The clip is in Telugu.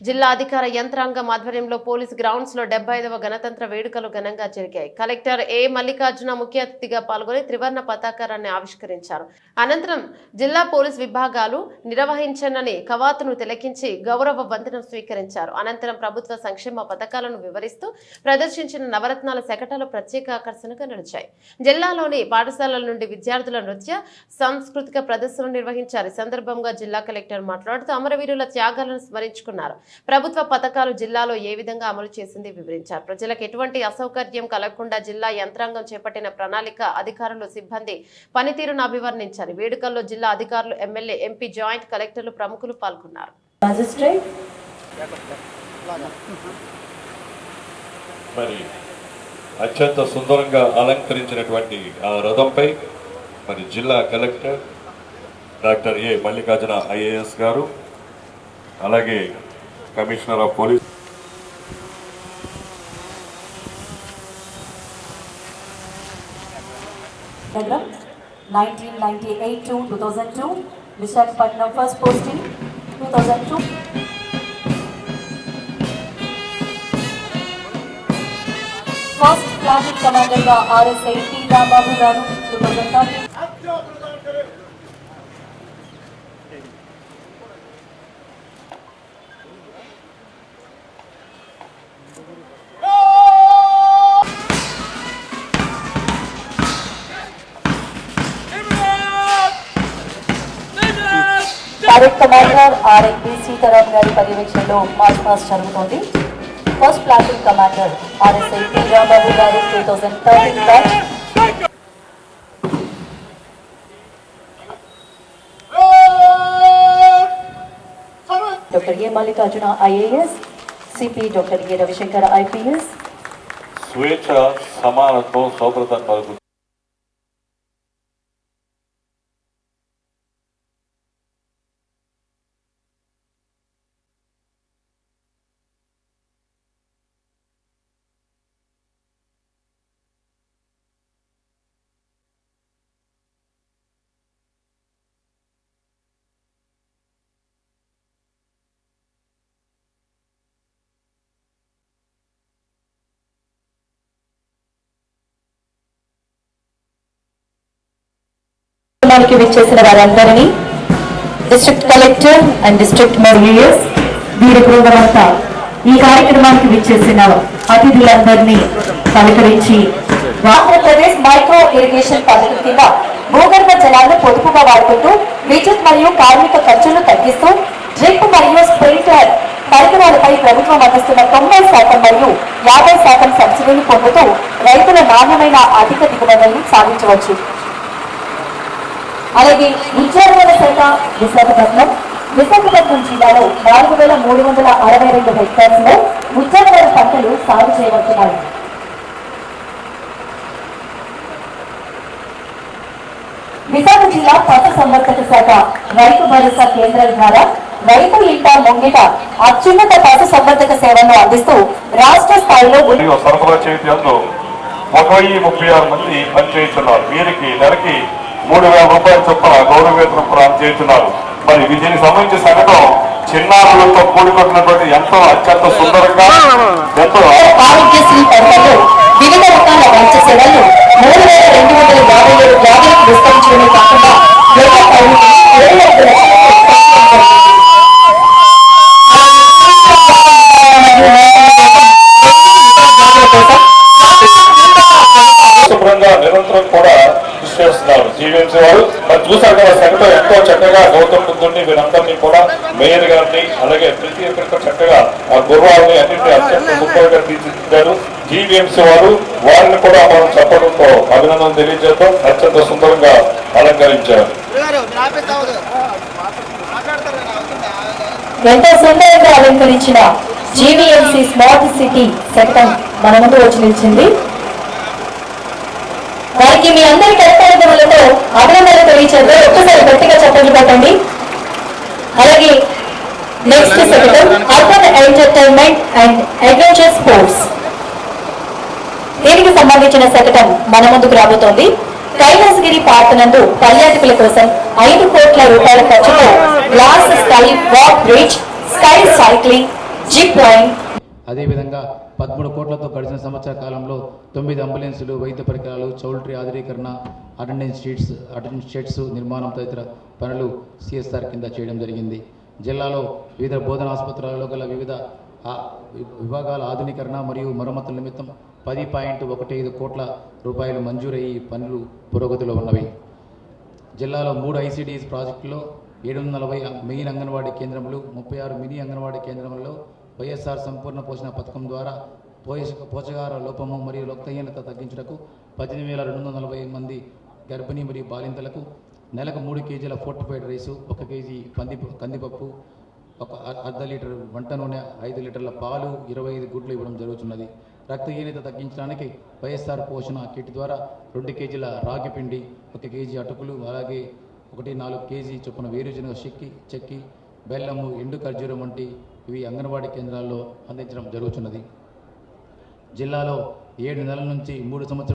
జిల్లా అధికార యంత్రాంగం ఆధ్వర్యంలో పోలీస్ గ్రౌండ్స్ లో 75వ గణతంత్ర వేడుకలు ఘనంగా జరిగాయి. కలెక్టర్ ఏ మల్లికార్జున ముఖ్య అతిథిగా పాల్గొని త్రివర్ణ పతాకాన్ని ఆవిష్కరించారు. అనంతరం జిల్లా పోలీస్ విభాగాలు నిర్వహించనని కవాతును తిలకించి గౌరవ వందనం స్వీకరించారు. అనంతరం ప్రభుత్వ సంక్షేమ పథకాలను వివరిస్తూ ప్రదర్శించిన నవరత్నాల శకటాలు ప్రత్యేక ఆకర్షణగా నిలిచాయి. జిల్లాలోని పాఠశాలల నుండి విద్యార్థుల నృత్య సాంస్కృతిక ప్రదర్శనలు నిర్వహించారు. ఈ సందర్భంగా జిల్లా కలెక్టర్ మాట్లాడుతూ అమరవీరుల త్యాగాలను స్మరించుకున్నారు. ప్రభుత్వ పథకాలు జిల్లాలో ఏ విధంగా అమలు చేసింది వివరించారు. ప్రజలకు ఎటువంటి అసౌకర్యం కలగకుండా జిల్లా యంత్రాంగం చేపట్టిన ప్రణాళిక, అధికారులు, సిబ్బంది పనితీరును అభివర్ణించారు. వేడుకల్లో జిల్లా అధికారులు, ఎమ్మెల్యే, ఎంపీ, జాయింట్ కలెక్టర్లు, ప్రముఖులు పాల్గొన్నారు. మరి అత్యంత సుందరంగా అలంకరించినటువంటి ఆ రథంపై మరి జిల్లా collector doctor A Mallikarjuna IAS గారు, అలాగే commissioner of police Program 1998 to 2002, Visakhapatnam first posting 2002. First Platoon Commander ga RSI P. Rambabu garu 2013. Direct Commander RNB Sitaram గారి పర్యవేక్షణలో మార్చ్ పాస్ట్ జరుగుతోంది. First platoon commander RSI P. Rambabu గారు 2013 batch. Doctor A Mallikarjuna IAS, CP doctor A Ravishankar IPS. స్వేచ్ఛ, సమానత్వం, సౌభ్రత పలుకు విచ్చేసిన వారందరినీ district collector and district mayors, వీరి బృందమంతా ఈ కార్యక్రమానికి విచ్చేసిన అతిథులందరినీ పలకరించి ఆంధ్రప్రదేశ్ మైక్రో ఇరిగేషన్ పథకం కింద భూగర్భ జలాలను పొదుపుగా వాడుకుంటూ విద్యుత్ మరియు కార్మిక ఖర్చులు తగ్గిస్తూ డ్రిప్ మరియు స్ప్రింక్లర్ పరికరాలపై ప్రభుత్వం అందిస్తున్న 90% మరియు 50% సబ్సిడీని పొందుతూ రైతుల నాణ్యమైన అధిక దిగుబడులను సాధించవచ్చు. అలాగే ఉద్యానవన శాఖ విశాఖపట్నం జిల్లాలో 4362 హెక్టార్స్ లో ఉద్యానవన పంటలు సాగు చేయబడుతున్నాయి. విశాఖ జిల్లా పశు సంవర్ధక శాఖ రైతు భరోసా కేంద్రాల ద్వారా రైతు ఇంట ముంగిట అత్యున్నత పశు సంవర్ధక సేవలను అందిస్తూ రాష్ట్ర స్థాయిలో సరఫరా చేయడంలో 1036 మంది పనిచేస్తున్నారు. వీరికి నెలకి 3000 రూపాయల చొప్పున గౌరవ వేతనం ప్రదానం చేస్తున్నారు. మరి దీనికి సంబంధించిన సంఘటన చిన్నారులతో కూడుకుంటున్నటువంటి ఎంతో అత్యంత సుందరంగా ఎంతో ఆరోగ్యశ్రీ పథకంలో వివిధ రకాల వైద్య సేవలను 3257 వ్యాధులకు విస్తరించడమే కాకుండా శుభ్రంగా నిరంతరం కూడా కృషి చేస్తున్నారు జీవీఎంసీ వారు. మరి చూసారు కదా సంఘటన ఎంతో చక్కగా గౌతమ్ బుద్ధుడిని వీరందరినీ కూడా మేయర్ గారిని అలాగే ప్రతి ఒక్కరితో చక్కగా ఆ గుర్రాలని అన్నింటినీ అత్యంత ముఖ్యంగా తీర్చిదిద్దారు జీవీఎంసీ వారు. వారిని కూడా మనం చెప్పడంతో అభినందన తెలియజేద్దాం. అత్యంత సుందరంగా అలంకరించారు. ఎంతో సుందరంగా అలంకరించిన జీవీఎంసీ స్మార్ట్ సిటీ శకటం మన ముందు వచ్చి నిలిచింది. వారికి మీ అందరి కర్తవ్యాలతో అభినందనలు తెలియచేద్దాం. ఒక్కసారి గట్టిగా చప్పట్లు కొట్టండి. అలాగే నెక్స్ట్ శకటం urban entertainment and adventure sports. దీనికి సంబంధించిన శకటం మన ముందుకు రాబోతోంది. కైలాసగిరి పార్క్ నందు పర్యాటకుల కోసం 5 కోట్ల రూపాయల ఖర్చుతో glass sky walk bridge, sky cycling, zip line. అదేవిధంగా 13 కోట్లతో గడిచిన సంవత్సర కాలంలో 9 అంబులెన్సులు, వైద్య పరికరాలు, చౌల్ట్రీ ఆధునీకరణ, అటెండెన్స్ షెడ్స్ నిర్మాణం తదితర పనులు సిఎస్ఆర్ కింద చేయడం జరిగింది. జిల్లాలో వివిధ బోధన ఆసుపత్రులలో గల వివిధ విభాగాల ఆధునీకరణ మరియు మరమ్మతుల నిమిత్తం 10.15 కోట్ల రూపాయలు మంజూరయ్యి పనులు పురోగతిలో ఉన్నవి. జిల్లాలో 3 ఐసిడిఎస్ ప్రాజెక్టులో 740 మెయిన్ అంగన్వాడీ కేంద్రములు, 36 మినీ అంగన్వాడీ కేంద్రములలో వైఎస్ఆర్ సంపూర్ణ పోషణ పథకం ద్వారా పోషకాహార లోపము మరియు రక్తహీనత తగ్గించుటకు 18,240 మంది గర్భిణీ మరియు బాలింతలకు నెలకు 3 కేజీల ఫోర్టిఫైడ్ రైసు, 1 కేజీ కందిపప్పు, 1/2 లీటర్ వంట నూనె, 5 లీటర్ల పాలు, 25 గుడ్లు ఇవ్వడం జరుగుతున్నది. రక్తహీనత తగ్గించడానికి వైఎస్ఆర్ పోషణ కిట్ ద్వారా 2 కేజీల రాగి పిండి, 1 కేజీ అటుకులు, అలాగే 1.4 కేజీ చొప్పున వేరుశనగ చెక్కి, బెల్లము, ఎండు ఖర్జూరం వంటి ఇవి అంగన్వాడీ కేంద్రాల్లో అందించడం జరుగుతున్నది. జిల్లాలో 7 నెలల నుంచి 3 సంవత్సరాల